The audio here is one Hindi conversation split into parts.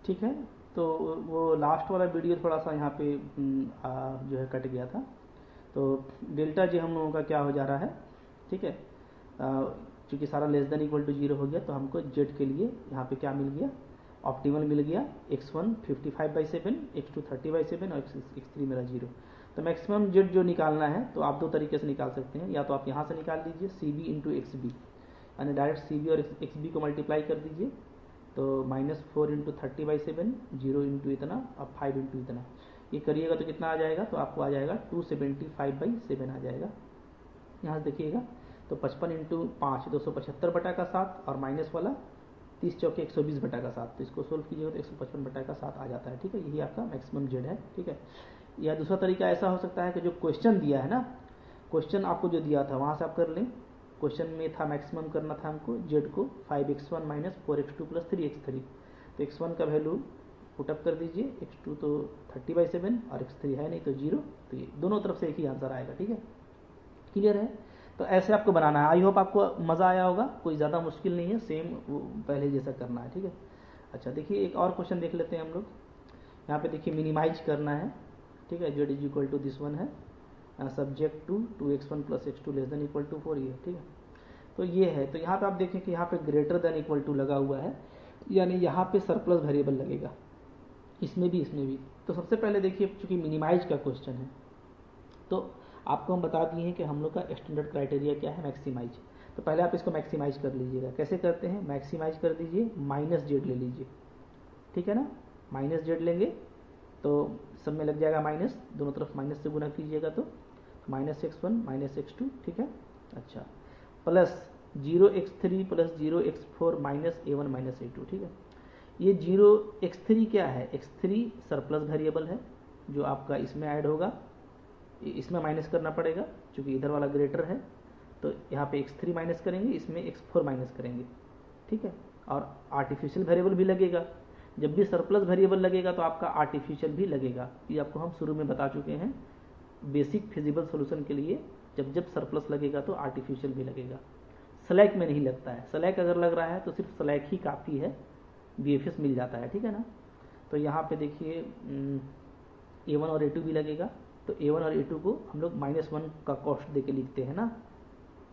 ठीक है। तो वो लास्ट वाला वीडियो थोड़ा सा यहाँ पे जो है कट गया था। तो डेल्टा जी हम लोगों का क्या हो जा रहा है, ठीक है, चूँकि सारा less than equal to zero हो गया तो हमको जेड के लिए यहाँ पे क्या मिल गया, ऑप्टिमल मिल गया, x1 55/7, x2 30/7 और x3 मेरा जीरो। तो मैक्सिमम जेड जो निकालना है तो आप दो तरीके से निकाल सकते हैं, या तो आप यहाँ से निकाल लीजिए C B into X B, यानी डायरेक्ट सी बी और एक्स बी को मल्टीप्लाई कर दीजिए, तो -4 इंटू 30/7, 0 इंटू इतना और 5 इंटू इतना, ये करिएगा तो कितना आ जाएगा, तो आपको आ जाएगा 275/7 आ जाएगा। यहाँ से देखिएगा तो 55 इंटू 5 275/7 और माइनस वाला 30 चौके 120/7, तो इसको सोल्व कीजिएगा तो 155/7 आ जाता है। ठीक है, यही आपका मैक्सिमम जेड है। ठीक है, या दूसरा तरीका ऐसा हो सकता है कि जो क्वेश्चन दिया है ना, क्वेश्चन आपको जो दिया था वहाँ से आप कर लें। क्वेश्चन में था मैक्सिमम करना था हमको जेड को 5x1 minus 4x2 plus 3x3, तो x1 का वैल्यू पुटअप कर दीजिए, x2 तो 30/7 और x3 है नहीं तो 0, तो ये दोनों तरफ से एक ही आंसर आएगा। ठीक है, क्लियर है। तो ऐसे आपको बनाना है। आई होप आपको मज़ा आया होगा, कोई ज़्यादा मुश्किल नहीं है, सेम पहले जैसा करना है। ठीक है, अच्छा देखिए एक और क्वेश्चन देख लेते हैं हम लोग। यहाँ पे देखिए मिनिमाइज करना है। ठीक है, Z is equal to this one है, subject to 2x1 plus x2 less than equal to 4 ये। ठीक है, तो ये है। तो यहाँ पे आप देखें कि यहाँ पे ग्रेटर देन इक्वल टू लगा हुआ है, यानी यहाँ पे सरप्लस वेरिएबल लगेगा, इसमें भी इसमें भी। तो सबसे पहले देखिए चूंकि मिनिमाइज का क्वेश्चन है तो आपको हम बता दिए हैं कि हम लोग का स्टैंडर्ड क्राइटेरिया क्या है, मैक्सिमाइज। तो पहले आप इसको मैक्सिमाइज कर लीजिएगा। कैसे करते हैं, मैक्सिमाइज कर दीजिए, माइनस जेड ले लीजिए। ठीक है ना, माइनस जेड लेंगे तो सब में लग जाएगा माइनस, दोनों तरफ माइनस से गुना कीजिएगा तो -x1 -x2। ठीक है, अच्छा plus 0x3 plus 0x4 minus a1 minus a2। ठीक है, ये 0x3 क्या है, x3 सरप्लस वेरिएबल है जो आपका इसमें ऐड होगा, इसमें माइनस करना पड़ेगा क्योंकि इधर वाला ग्रेटर है, तो यहाँ पे x3 माइनस करेंगे, इसमें x4 माइनस करेंगे। ठीक है, और आर्टिफिशियल वेरिएबल भी लगेगा। जब भी सरप्लस वेरिएबल लगेगा तो आपका आर्टिफिशियल भी लगेगा, ये आपको हम शुरू में बता चुके हैं। बेसिक फिजिबल सोल्यूशन के लिए जब जब सरप्लस लगेगा तो आर्टिफिशियल भी लगेगा, स्लैक में नहीं लगता है। स्लैक अगर लग रहा है तो सिर्फ स्लैक ही काफ़ी है, BFS मिल जाता है। ठीक है ना, तो यहाँ पे देखिए A1 और A2 भी लगेगा, तो A1 और A2 को हम लोग -1 का कॉस्ट दे के लिखते हैं ना,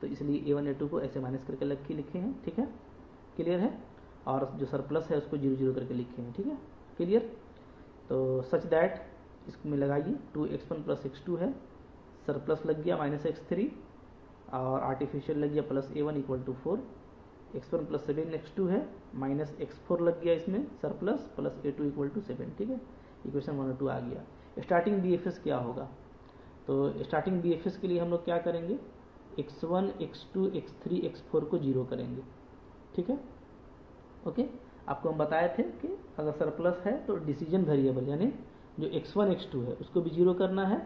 तो इसलिए A1 A2 को ऐसे माइनस करके लिखे हैं। ठीक है, क्लियर है, और जो सरप्लस है उसको 0 0 करके लिखे हैं। ठीक है, क्लियर। तो सच दैट इसमें लगाइए 2x1 प्लस x2 है, सरप्लस लग गया -x3 और आर्टिफिशियल लग गया plus A1 equal to 4, x1 plus 7x2 है, माइनस x4 लग गया इसमें surplus plus A2 equal to 7। ठीक है, इक्वेशन 1 और 2 आ गया। स्टार्टिंग BFS क्या होगा, तो स्टार्टिंग BFS के लिए हम लोग क्या करेंगे, x1 x2 x3 x4 को 0 करेंगे। ठीक है, ओके। आपको हम बताए थे कि अगर सरप्लस है तो डिसीजन वेरिएबल यानी जो x1 x2 है उसको भी 0 करना है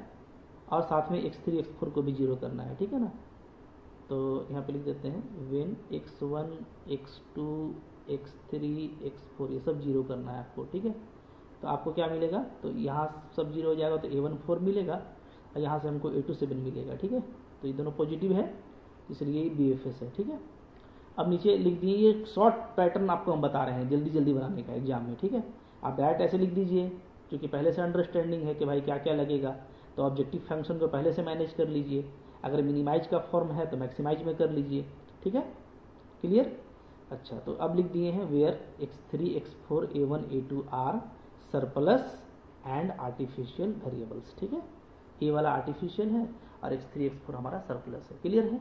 और साथ में x3 x4 को भी 0 करना है। ठीक है ना, तो यहाँ पे लिख देते हैं when x1 x2 x3 x4 ये सब 0 करना है आपको। ठीक है, तो आपको क्या मिलेगा, तो यहाँ सब 0 हो जाएगा तो A1 4 मिलेगा और यहाँ से हमको A2 7 मिलेगा। ठीक है, तो ये दोनों पॉजिटिव है इसलिए BFS है। ठीक है, अब नीचे लिख दिए, ये शॉर्ट पैटर्न आपको हम बता रहे हैं जल्दी जल्दी बनाने का एग्जाम में। ठीक है, आप डायरेक्ट ऐसे लिख दीजिए क्योंकि पहले से अंडरस्टैंडिंग है कि भाई क्या क्या लगेगा, तो ऑब्जेक्टिव फंक्शन को पहले से मैनेज कर लीजिए। अगर मिनिमाइज का फॉर्म है तो मैक्सिमाइज में कर लीजिए। ठीक है, क्लियर। अच्छा, तो अब लिख दिए हैं where x3 x4 A1 A2 are surplus and artificial variables. ठीक है, ए वाला आर्टिफिशियल है और x3 x4 हमारा सरप्लस है। क्लियर है,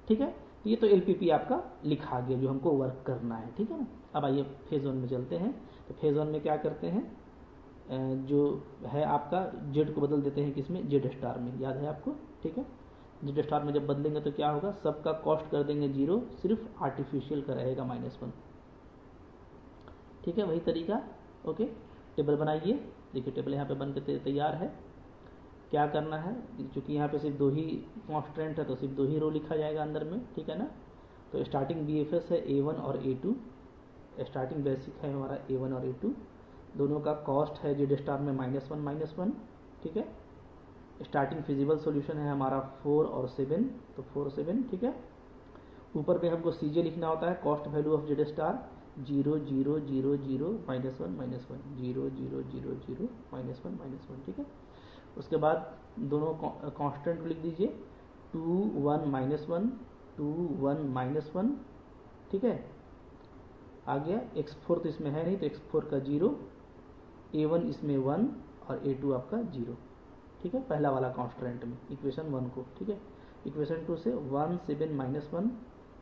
ठीक है, ये तो LPP आपका लिखा गया जो हमको वर्क करना है। ठीक है ना, अब आइए फेज 1 में चलते हैं। तो फेज 1 में क्या करते हैं, जो है आपका जेड को बदल देते हैं किसमें, जेड स्टार में, याद है आपको। ठीक है, जेड स्टार में जब बदलेंगे तो क्या होगा, सबका कॉस्ट कर देंगे 0, सिर्फ आर्टिफिशियल का रहेगा -1। ठीक है, वही तरीका। ओके, टेबल बनाइए। देखिए टेबल यहाँ पे बन के तैयार है। क्या करना है, क्योंकि यहाँ पे सिर्फ 2 ही कॉन्स्टेंट है तो सिर्फ 2 ही रो लिखा जाएगा अंदर में। ठीक है ना, तो स्टार्टिंग BFS है A1 और A2, स्टार्टिंग बेसिक है हमारा A1 और A2, दोनों का कॉस्ट है जेड स्टार में -1 -1। ठीक है, स्टार्टिंग फिजिबल सॉल्यूशन है हमारा 4 और 7, तो 4 7। ठीक है, ऊपर पे हमको CJ लिखना होता है, cost value of Z star, zero zero zero zero minus one minus one, zero zero zero zero minus one, ठीक है। उसके बाद दोनों कांस्टेंट को लिख दीजिए, two one minus one, two one minus one, ठीक है। आ गया x4 तो इसमें है नहीं, तो x4 का जीरो, a1 इसमें वन और a2 आपका जीरो, ठीक है, पहला वाला कांस्टेंट में इक्वेशन 1 को, ठीक है। इक्वेशन 2 से 1 7 माइनस वन,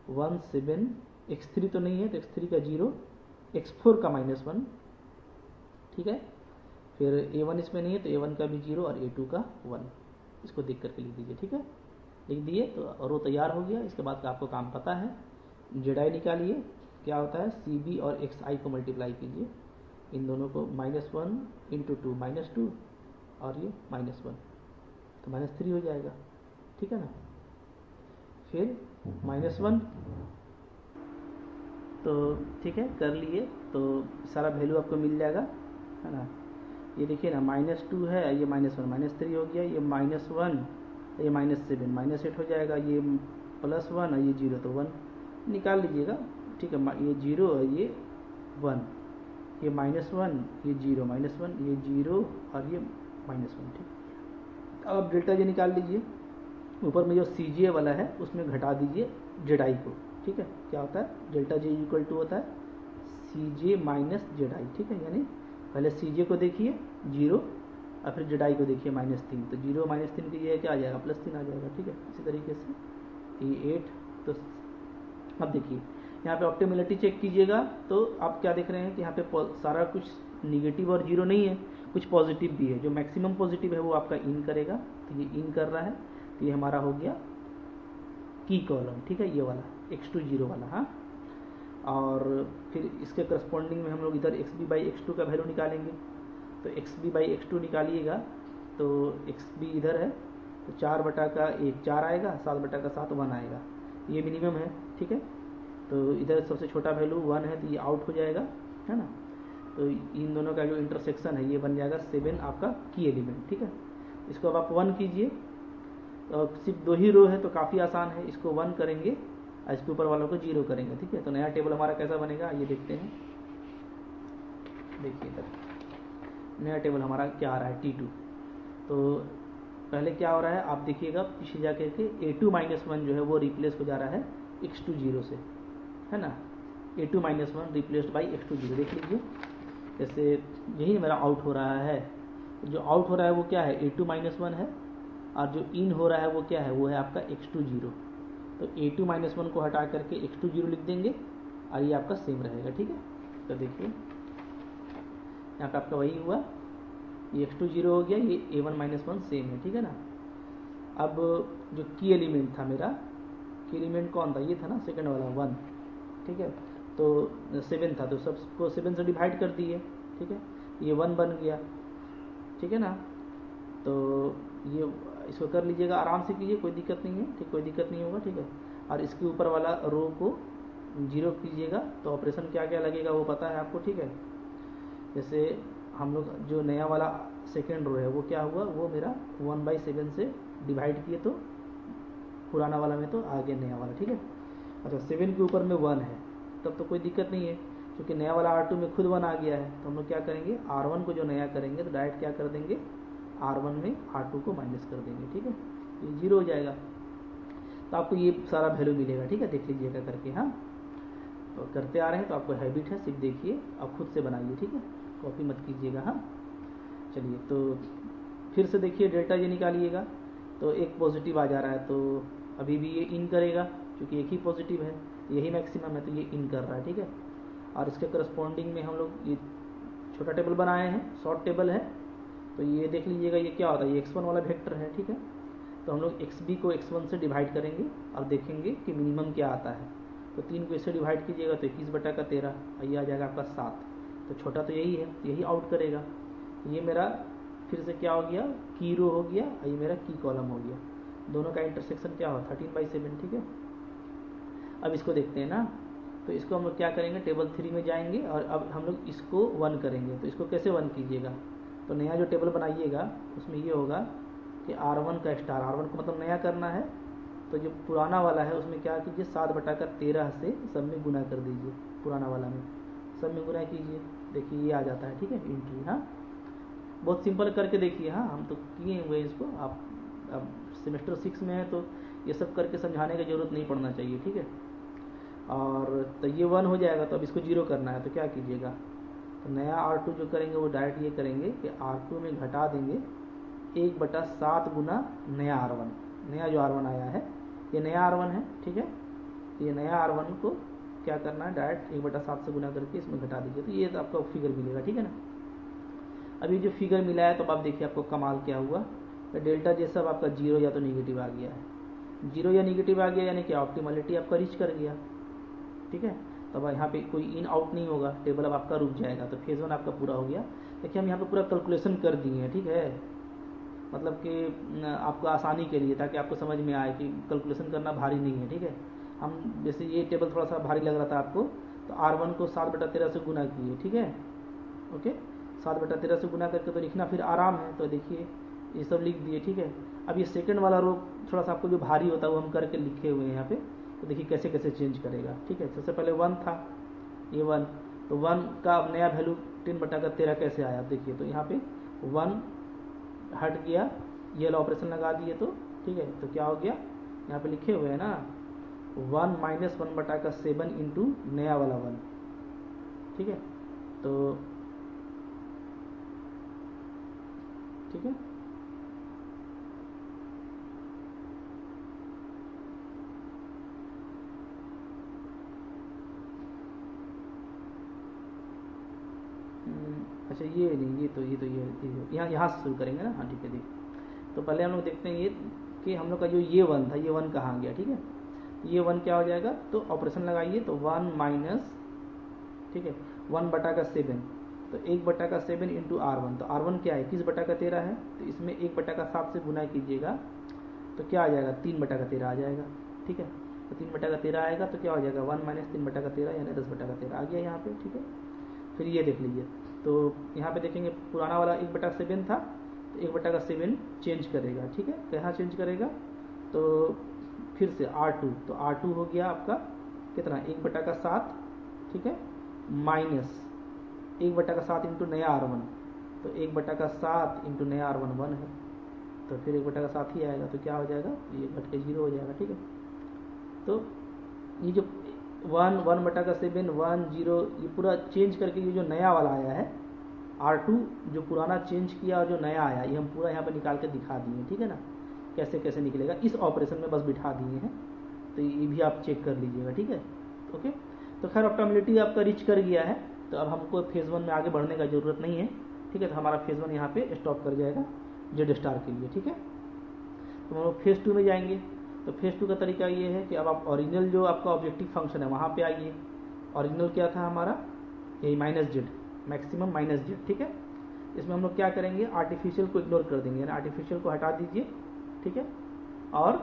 1 7, x3 तो नहीं है तो x3 का जीरो, x4 का माइनस वन, ठीक है। फिर a1 इसमें नहीं है तो a1 का भी जीरो और a2 का वन, इसको देख करके लिख दीजिए, ठीक है। लिख दिए तो रो तैयार हो गया। इसके बाद का आपको काम पता है, जेड निकालिए, क्या होता है, सी बी और एक्स आई को मल्टीप्लाई कीजिए, इन दोनों को minus one into two minus two, और ये माइनस वन तो माइनस थ्री हो जाएगा, ठीक है ना। फिर माइनस वन, तो ठीक है कर लिए, तो सारा वैल्यू आपको मिल जाएगा, है ना। ये देखिए ना, माइनस टू है, ये माइनस वन, माइनस थ्री हो गया, ये माइनस वन, ये माइनस सेवन, माइनस एट हो जाएगा, ये प्लस वन और ये जीरो, तो वन निकाल लीजिएगा, ठीक है। ये जीरो और ये वन, ये माइनस वन, ये जीरो, माइनस वन, ये जीरो और ये माइनस वन, ठीक। अब आप डेल्टा जे निकाल लीजिए, ऊपर में जो सी जे वाला है उसमें घटा दीजिए जेड आई को, ठीक है। क्या होता है, डेल्टा जे इक्वल टू होता है सी जे माइनस जेड आई, ठीक है। यानी पहले सी जे को देखिए जीरो और फिर जेड आई को देखिए माइनस तीन, तो जीरो माइनस तीन की जगह क्या आ जाएगा, प्लस तीन आ जाएगा, ठीक है। इसी तरीके से ये 8, तो अब देखिए यहाँ पे ऑप्टिमिलिटी चेक कीजिएगा, तो आप क्या देख रहे हैं कि यहाँ पे सारा कुछ निगेटिव और जीरो नहीं है, कुछ पॉजिटिव भी है। जो मैक्सिमम पॉजिटिव है वो आपका इन करेगा, तो ये इन कर रहा है, तो ये हमारा हो गया की कॉलम, ठीक है, ये वाला x2 जीरो वाला, हाँ। और फिर इसके करस्पॉन्डिंग में हम लोग इधर X B by X two का वैल्यू निकालेंगे, तो X B by X two निकालिएगा, तो एक्स बी इधर है, तो 4 बटा का 1 4 आएगा, 7 बटा का 7 1 आएगा, ये मिनिमम है, ठीक है। तो इधर सबसे छोटा वैल्यू 1 है, तो ये आउट हो जाएगा, है ना। तो इन दोनों का जो इंटरसेक्शन है ये बन जाएगा 7 आपका की एलिमेंट, ठीक है। इसको अब आप 1 कीजिए, सिर्फ 2 ही रो है तो काफ़ी आसान है, इसको 1 करेंगे और इसके ऊपर वालों को 0 करेंगे, ठीक है। तो नया टेबल हमारा कैसा बनेगा ये देखते हैं, देखिए इधर नया टेबल हमारा क्या आ रहा है, T2। तो पहले क्या हो रहा है आप देखिएगा, पीछे जाकर के A2 माइनस वन जो है वो रिप्लेस हो जा रहा है x2 जीरो से, है ना। A2 minus one replaced by x2 zero, देख लीजिए जैसे यही मेरा आउट हो रहा है, जो आउट हो रहा है वो क्या है, A2 माइनस वन है, और जो इन हो रहा है वो क्या है, वो है आपका x2 जीरो। तो A2 माइनस वन को हटा करके x2 जीरो लिख देंगे और ये आपका सेम रहेगा, ठीक है। तो देखिए यहाँ पे आपका वही हुआ, ये x2 जीरो हो गया, ये A1 माइनस वन सेम है, ठीक है ना। अब जो की एलिमेंट था मेरा, की एलिमेंट कौन था, ये था ना सेकंड वाला 1, ठीक है। तो 7 था, तो सबको 7 से डिवाइड कर दिए, ठीक है, ये 1 बन गया, ठीक है ना। तो ये इसको कर लीजिएगा, आराम से कीजिए, कोई दिक्कत नहीं है, ठीक, कोई दिक्कत नहीं होगा, ठीक है। और इसके ऊपर वाला रो को 0 कीजिएगा, तो ऑपरेशन क्या क्या लगेगा वो पता है आपको, ठीक है। जैसे हम लोग जो नया वाला सेकेंड रो है वो क्या हुआ, वो मेरा 1/7 से डिवाइड किए, तो पुराना वाला में तो आ गया नया वाला, ठीक है। अच्छा 7 के ऊपर में 1 है, तब तो कोई दिक्कत नहीं है, क्योंकि नया वाला R2 में खुद 1 आ गया है, तो हम लोग क्या करेंगे, R1 को जो नया करेंगे तो डायरेक्ट क्या कर देंगे, R1 में R2 को माइनस कर देंगे, ठीक है, ये 0 हो जाएगा। तो आपको ये सारा वैल्यू मिलेगा, ठीक है, देख लीजिएगा करके, हाँ। तो करते आ रहे हैं तो आपको हैबिट है, सिर्फ देखिए आप खुद से बनाइए, ठीक है, कॉपी मत कीजिएगा, हाँ। चलिए तो फिर से देखिए डेल्टा ये निकालिएगा, तो एक पॉजिटिव आ जा रहा है, तो अभी भी ये इन करेगा, क्योंकि एक ही पॉजिटिव है, यही मैक्सिमम है, तो ये इन कर रहा है, ठीक है। और इसके करस्पॉन्डिंग में हम लोग ये छोटा टेबल बनाए हैं, शॉर्ट टेबल है, तो ये देख लीजिएगा ये क्या होता है, ये x1 वाला वेक्टर है, ठीक है। तो हम लोग xb को x1 से डिवाइड करेंगे और देखेंगे कि मिनिमम क्या आता है। तो 3 को इससे डिवाइड कीजिएगा तो 21 बटा का 13, ये आ जाएगा आपका 7। तो छोटा तो यही है, यही आउट करेगा। ये मेरा फिर से क्या हो गया, की रो हो गया, ये मेरा की कॉलम हो गया। दोनों का इंटरसेक्शन क्या हो, 13/7, ठीक है। अब इसको देखते हैं ना, तो इसको हम लोग क्या करेंगे, टेबल 3 में जाएंगे और अब हम लोग इसको 1 करेंगे। तो इसको कैसे 1 कीजिएगा, तो नया जो टेबल बनाइएगा उसमें ये होगा कि R1 का स्टार, R1 को मतलब नया करना है, तो जो पुराना वाला है उसमें क्या कीजिए, 7 बटा का 13 से सब में गुना कर दीजिए पुराना वाला में, सब में गुना कीजिए, देखिए ये आ जाता है, ठीक है, इंटू। हाँ, बहुत सिंपल करके देखिए। हाँ, हम तो किए हुए इसको, आप अब सेमेस्टर 6 में है तो ये सब करके समझाने की ज़रूरत नहीं पड़ना चाहिए, ठीक है। और तो ये 1 हो जाएगा, तो अब इसको 0 करना है, तो क्या कीजिएगा, तो नया R2 जो करेंगे वो डायरेक्ट ये करेंगे कि R2 में घटा देंगे 1/7 गुना नया R1, नया जो R1 आया है, ये नया R1 है, ठीक है। ये नया R1 को क्या करना है, डायरेक्ट 1/7 से गुना करके इसमें घटा दीजिए, तो ये तो आपका फिगर मिलेगा, ठीक है ना। अभी जो फिगर मिला है, तो अब आप देखिए आपको कमाल क्या हुआ, तो डेल्टा जे सब आपका 0 या तो निगेटिव आ गया है, 0 या निगेटिव आ गया यानी कि ऑप्टिमलिटी आपका रीच कर गया, ठीक है। तो अब यहाँ पे कोई इन आउट नहीं होगा, टेबल अब आपका रुक जाएगा, तो फेज 1 आपका पूरा हो गया। देखिए हम यहाँ पे पूरा कैलकुलेशन कर दिए हैं, ठीक है, मतलब कि आपको आसानी के लिए, ताकि आपको समझ में आए कि कैलकुलेशन करना भारी नहीं है, ठीक है। हम जैसे ये टेबल थोड़ा सा भारी लग रहा था आपको, तो R1 को 7/13 से गुना किए, ठीक है, ओके। 7/13 से गुना करके तो लिखना फिर आराम है, तो देखिए ये सब लिख दिए, ठीक है। अब ये सेकंड वाला रो थोड़ा सा आपको जो भारी होता है वो हम करके लिखे हुए हैं यहाँ पे, तो देखिए कैसे कैसे चेंज करेगा, ठीक है। सबसे पहले 1 था, ये 1, तो 1 का अब नया वैल्यू 10/13 कैसे आया, देखिए, तो यहाँ पे 1 हट गया, ये वाला ऑपरेशन लगा दिए, तो ठीक है, तो क्या हो गया, यहाँ पे लिखे हुए हैं ना, 1 - 1/7 इंटू नया वाला 1, ठीक है, तो ठीक है। अच्छा, ये नहीं, ये यहाँ से शुरू करेंगे ना। हाँ, ठीक है, देखिए, तो पहले हम लोग देखते हैं ये कि हम लोग का जो ये 1 था, ये 1 कहाँ गया, ठीक है। ये 1 क्या हो जाएगा, तो ऑपरेशन लगाइए, तो 1 माइनस, ठीक है, 1/7, तो 1/7 इंटू R1, तो R1 क्या है, 21/13 है, तो इसमें 1/7 से गुना कीजिएगा, तो क्या आ जाएगा, 3/13 आ जाएगा, ठीक है। तो 3/13 आएगा, तो क्या हो जाएगा, 1 - 3/13 यानी 10/13 आ गया यहाँ पे, ठीक है। फिर ये देख लीजिए, तो यहाँ पे देखेंगे पुराना वाला 1/7 था, तो 1/7 चेंज करेगा, ठीक है, कहाँ चेंज करेगा, तो फिर से R2, तो R2 हो गया आपका कितना, 1/7, ठीक है, माइनस 1/7 इंटू नया R1, तो 1/7 इंटू नया R1 1 है, तो फिर 1/7 ही आएगा, तो क्या हो जाएगा, ये घट के 0 हो जाएगा, ठीक है। तो ये जो 1/7 1 0 ये पूरा चेंज करके ये जो नया वाला आया है R2, जो पुराना चेंज किया और जो नया आया, ये हम पूरा यहाँ पे निकाल के दिखा दिए, ठीक है ना, कैसे कैसे निकलेगा, इस ऑपरेशन में बस बिठा दिए हैं, तो ये भी आप चेक कर लीजिएगा, ठीक है, ओके। तो खैर ऑप्टिमलिटी आपका रीच कर गया है, तो अब हमको फेज़ 1 में आगे बढ़ने का ज़रूरत नहीं है, ठीक है, तो हमारा फेज़ 1 यहाँ पे स्टॉप कर जाएगा जेड स्टार के लिए, ठीक है। तो हम लोग फेज़ 2 में जाएंगे, तो फेज़ 2 का तरीका ये है कि अब आप ओरिजिनल जो आपका ऑब्जेक्टिव फंक्शन है वहाँ पे आइए। ओरिजिनल क्या था हमारा, यही -z, मैक्सिमम -z, ठीक है। इसमें हम लोग क्या करेंगे, आर्टिफिशियल को इग्नोर कर देंगे, यानी आर्टिफिशियल को हटा दीजिए, ठीक है, और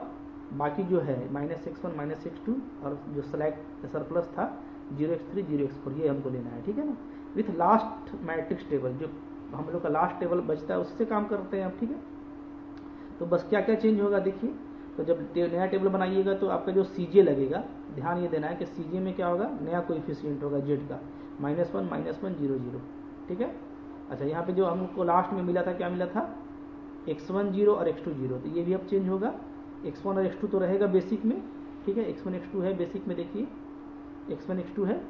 बाकी जो है -x1 -x2 और जो सेलेक्ट सरप्लस था 0x3 0x4 ये हमको लेना है, ठीक है ना, विथ लास्ट मैट्रिक्स टेबल, जो हम लोग का लास्ट टेबल बचता है उससे काम करते हैं अब, ठीक है। तो बस क्या क्या चेंज होगा देखिए, तो जब नया टेबल बनाइएगा तो आपका जो CJ लगेगा, ध्यान ये देना है कि CJ में क्या होगा, नया कोएफिशिएंट होगा Z का, -1 -1 0 0, ठीक है। अच्छा, यहाँ पे जो हमको लास्ट में मिला था, क्या मिला था, x1 0 और x2 0, तो ये भी अब चेंज होगा, x1 और x2 तो रहेगा बेसिक में, ठीक है, x1 x2 है बेसिक में, देखिए x1 x2 है,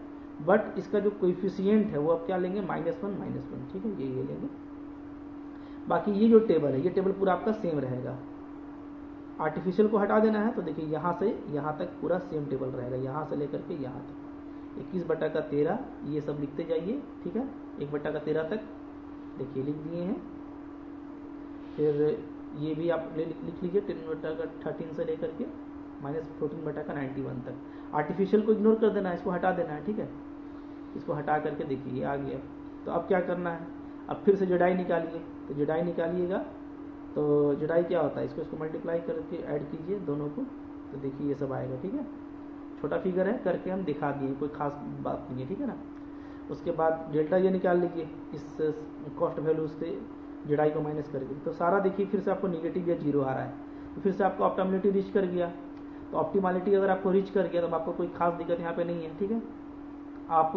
बट इसका जो कोएफिशिएंट है वो अब क्या लेंगे, -1 ठीक है, ये लेंगे। बाकी ये जो टेबल है, ये टेबल पूरा आपका सेम रहेगा, आर्टिफिशियल को हटा देना है, तो देखिए यहाँ से यहाँ तक पूरा सेम टेबल रहेगा, यहाँ से लेकर के यहाँ तक 21/13 ये सब लिखते जाइए, ठीक है, 1/13 तक देखिए लिख दिए हैं। फिर ये भी आप लिख लीजिए 10/13 से लेकर के -14/91 तक। आर्टिफिशियल को इग्नोर कर देना है, इसको हटा देना है, ठीक है, इसको हटा करके देखिए ये आ गया। तो अब क्या करना है, अब फिर से जुड़ाई निकालिए, तो जुड़ाई निकालिएगा, तो जुड़ाई क्या होता है, इसको मल्टीप्लाई करके ऐड कीजिए दोनों को, तो देखिए ये सब आएगा, ठीक है। छोटा फिगर है, करके हम दिखा दिए, कोई खास बात नहीं है, ठीक है ना। उसके बाद डेल्टा ये निकाल लीजिए, इस कॉस्ट वैल्यू से जुड़ाई को माइनस करके, तो सारा देखिए फिर से आपको निगेटिव या 0 आ रहा है, तो फिर से आपको ऑप्टिमलिटी रीच कर गया। तो ऑप्टिमलिटी अगर आपको रीच कर गया तो आपको कोई खास दिक्कत यहाँ पे नहीं है, ठीक है। आप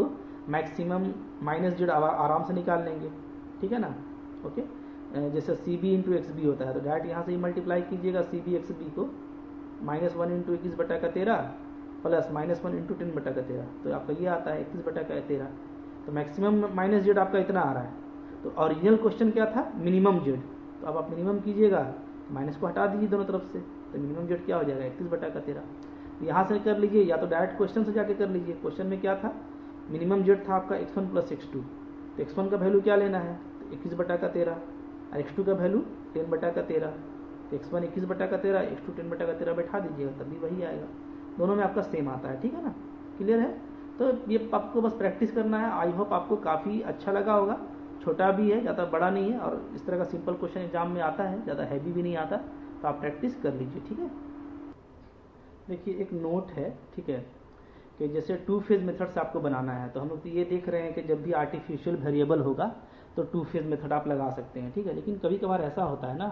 मैक्सिमम माइनस जेड आराम से निकाल लेंगे, ठीक है ना। ओके, जैसे C B into X B होता है तो डायरेक्ट यहाँ से ही मल्टीप्लाई कीजिएगा सी बी एक्स बी को, -1 इंटू 21/13 प्लस -1 इंटू 10/13, तो आपका ये आता है 21/13। तो मैक्सिमम माइनस जेड आपका इतना आ रहा है। तो ओरिजिनल क्वेश्चन क्या था, मिनिमम जेड, तो अब आप मिनिमम कीजिएगा, माइनस को हटा दीजिए दोनों तरफ से, तो मिनिमम जेड क्या हो जाएगा 31/13। यहाँ से कर लीजिए या तो डायरेक्ट क्वेश्चन से जाके कर लीजिए। क्वेश्चन में क्या था, मिनिमम जेड था आपका x1 प्लस x2, तो x1 का वैल्यू क्या लेना है, तो 21/13, और x2 का वैल्यू 10/13, तो x1 21/13, x2 10/13 बैठा दीजिएगा, तभी वही आएगा। दोनों में आपका सेम आता है, ठीक है ना, क्लियर है। तो ये आपको बस प्रैक्टिस करना है। आई होप आपको काफ़ी अच्छा लगा होगा। छोटा भी है, ज़्यादा बड़ा नहीं है, और इस तरह का सिंपल क्वेश्चन एग्जाम में आता है, ज़्यादा हैवी भी नहीं आता, तो आप प्रैक्टिस कर लीजिए, ठीक है। देखिए एक नोट है, ठीक है, कि जैसे टू फेज मेथड से आपको बनाना है, तो हम लोग तो ये देख रहे हैं कि जब भी आर्टिफिशियल वेरिएबल होगा तो टू फेज मेथड आप लगा सकते हैं, ठीक है। लेकिन कभी कभार ऐसा होता है ना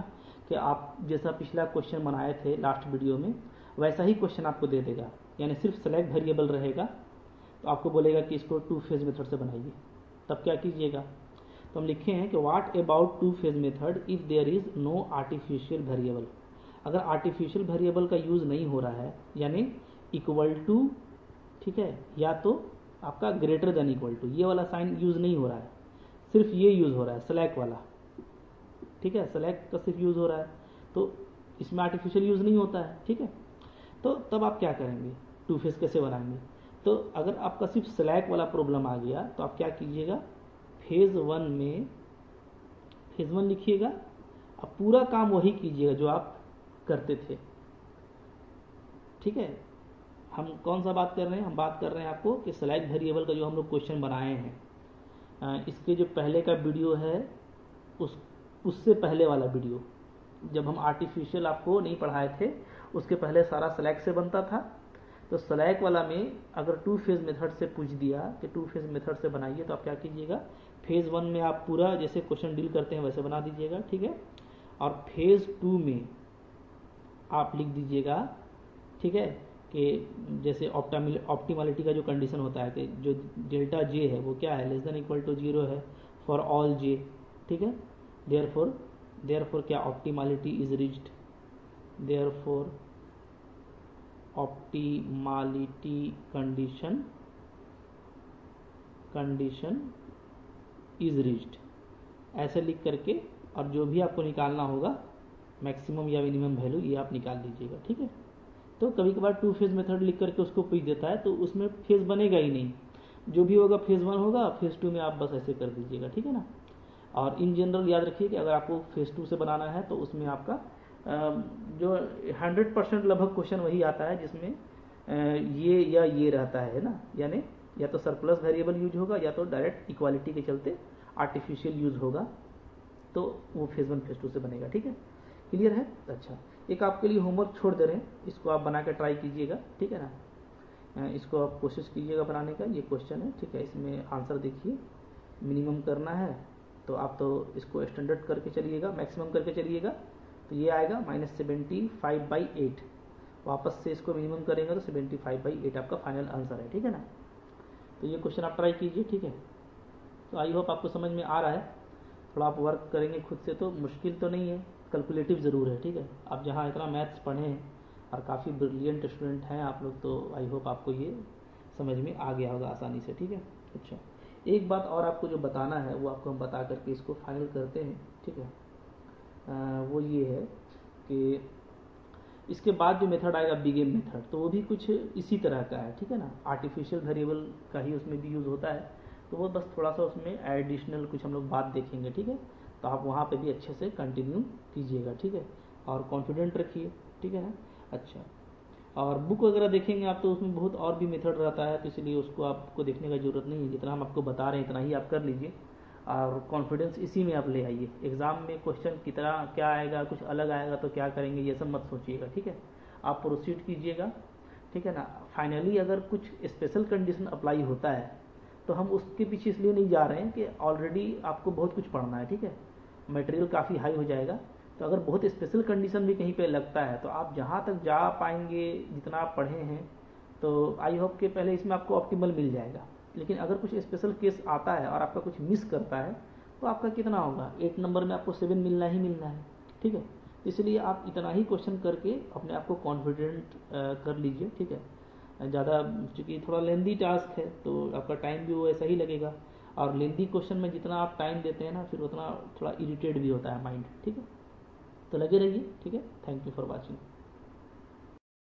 कि आप जैसा पिछला क्वेश्चन बनाए थे लास्ट वीडियो में, वैसा ही क्वेश्चन आपको दे देगा, यानी सिर्फ सेलेक्ट वेरिएबल रहेगा, तो आपको बोलेगा कि इसको टू फेज मेथड से बनाइए। तब क्या कीजिएगा, तो हम लिखे हैं कि what about two phase method if there is no artificial variable. अगर आर्टिफिशियल वेरिएबल का यूज़ नहीं हो रहा है, यानी इक्वल टू, ठीक है, या तो आपका ग्रेटर देन इक्वल टू, ये वाला साइन यूज़ नहीं हो रहा है, सिर्फ ये यूज़ हो रहा है सेलेक्ट वाला, ठीक है, सेलेक्ट का सिर्फ यूज़ हो रहा है, तो इसमें आर्टिफिशियल यूज़ नहीं होता है, ठीक है। तो तब आप क्या करेंगे, टू फेज कैसे बनाएंगे। तो अगर आपका सिर्फ सेलेक्ट वाला प्रॉब्लम आ गया तो आप क्या कीजिएगा, फेज वन में फेज वन लिखिएगा, अब पूरा काम वही कीजिएगा जो आप करते थे, ठीक है। हम कौन सा बात कर रहे हैं, हम बात कर रहे हैं आपको कि सेलेक्ट वेरिएबल का जो हम लोग क्वेश्चन बनाए हैं, इसके जो पहले का वीडियो है उससे पहले वाला वीडियो, जब हम आर्टिफिशियल आपको नहीं पढ़ाए थे, उसके पहले सारा सेलेक्ट से बनता था। तो सेलेक्ट वाला में अगर टू फेज मेथड से पूछ दिया कि टू फेज मेथड से बनाइए, तो आप क्या कीजिएगा, फेज वन में आप पूरा जैसे क्वेश्चन डील करते हैं वैसे बना दीजिएगा, ठीक है। और फेज टू में आप लिख दीजिएगा, ठीक है, कि जैसे ऑप्टिमलिटी का जो कंडीशन होता है कि जो डेल्टा जे है वो क्या है, लेस देन इक्वल टू 0 है फॉर ऑल जे, ठीक है। देयरफॉर क्या, optimality is reached, therefore optimality condition is reached, ऐसे लिख करके, और जो भी आपको निकालना होगा मैक्सिमम या मिनिमम वैल्यू ये आप निकाल लीजिएगा, ठीक है। तो कभी कभार टू फेज मेथड लिख करके उसको पूछ देता है, तो उसमें फेज बनेगा ही नहीं, जो भी होगा फेज वन होगा, फेज टू में आप बस ऐसे कर दीजिएगा, ठीक है ना। और इन जनरल याद रखिए कि अगर आपको फेज टू से बनाना है तो उसमें आपका जो 100% लगभग क्वेश्चन वही आता है जिसमें ये या ये रहता है ना, यानी या तो सरप्लस वेरिएबल यूज होगा या तो डायरेक्ट इक्वालिटी के चलते आर्टिफिशियल यूज होगा, तो वो फेज वन फेज टू से बनेगा, ठीक है, क्लियर है। अच्छा, एक आपके लिए होमवर्क छोड़ दे रहे हैं, इसको आप बना कर ट्राई कीजिएगा, ठीक है ना। इसको आप कोशिश कीजिएगा बनाने का, ये क्वेश्चन है, ठीक है। इसमें आंसर देखिए, मिनिमम करना है तो आप तो इसको स्टैंडर्ड करके चलिएगा, मैक्सिमम करके चलिएगा, तो ये आएगा -75/8, वापस से इसको मिनिमम करेंगे तो 75/8 आपका फाइनल आंसर है, ठीक है ना। तो ये क्वेश्चन आप ट्राई कीजिए, ठीक है। तो आई होप आपको समझ में आ रहा है, थोड़ा आप वर्क करेंगे खुद से तो मुश्किल तो नहीं है, कैलकुलेटिव ज़रूर है, ठीक है। आप जहाँ इतना मैथ्स पढ़े हैं और काफ़ी ब्रिलियंट स्टूडेंट हैं आप लोग, तो आई होप आपको ये समझ में आ गया होगा आसानी से, ठीक है। अच्छा, एक बात और आपको जो बताना है वो आपको हम बता करके इसको फाइनल करते हैं, ठीक है। वो ये है कि इसके बाद जो मेथड आएगा बिगिन मेथड, तो वो भी कुछ इसी तरह का है, ठीक है ना। आर्टिफिशियल वेरिएबल का ही उसमें भी यूज़ होता है, तो वो बस थोड़ा सा उसमें एडिशनल कुछ हम लोग बात देखेंगे, ठीक है। तो आप वहाँ पे भी अच्छे से कंटिन्यू कीजिएगा, ठीक है, और कॉन्फिडेंट रखिए, ठीक है ना। अच्छा, और बुक वगैरह देखेंगे आप तो उसमें बहुत और भी मेथड रहता है, तो इसलिए उसको आपको देखने का ज़रूरत नहीं है, जितना हम आपको बता रहे हैं इतना ही आप कर लीजिए, और कॉन्फिडेंस इसी में आप ले आइए। एग्ज़ाम में क्वेश्चन कितना क्या आएगा, कुछ अलग आएगा तो क्या करेंगे, ये सब मत सोचिएगा, ठीक है। आप प्रोसीड कीजिएगा, ठीक है ना। फाइनली अगर कुछ स्पेशल कंडीशन अप्लाई होता है तो हम उसके पीछे इसलिए नहीं जा रहे हैं कि ऑलरेडी आपको बहुत कुछ पढ़ना है, ठीक है, मटेरियल काफ़ी हाई हो जाएगा। तो अगर बहुत स्पेशल कंडीशन भी कहीं पे लगता है तो आप जहाँ तक जा पाएंगे, जितना आप पढ़े हैं, तो आई होप कि पहले इसमें आपको ऑप्टिमल मिल जाएगा, लेकिन अगर कुछ स्पेशल केस आता है और आपका कुछ मिस करता है तो आपका कितना होगा, 8 नंबर में आपको 7 मिलना ही मिलना है। ठीक है, इसलिए आप इतना ही क्वेश्चन करके अपने आप को कॉन्फिडेंट कर लीजिए। ठीक है, ज़्यादा चूँकि थोड़ा लेंदी टास्क है तो आपका टाइम भी वो ऐसा ही लगेगा, और लेंदी क्वेश्चन में जितना आप टाइम देते हैं ना फिर उतना थोड़ा इरिटेट भी होता है माइंड। ठीक है, तो लगे रहिए। ठीक है, थैंक यू फॉर वॉचिंग।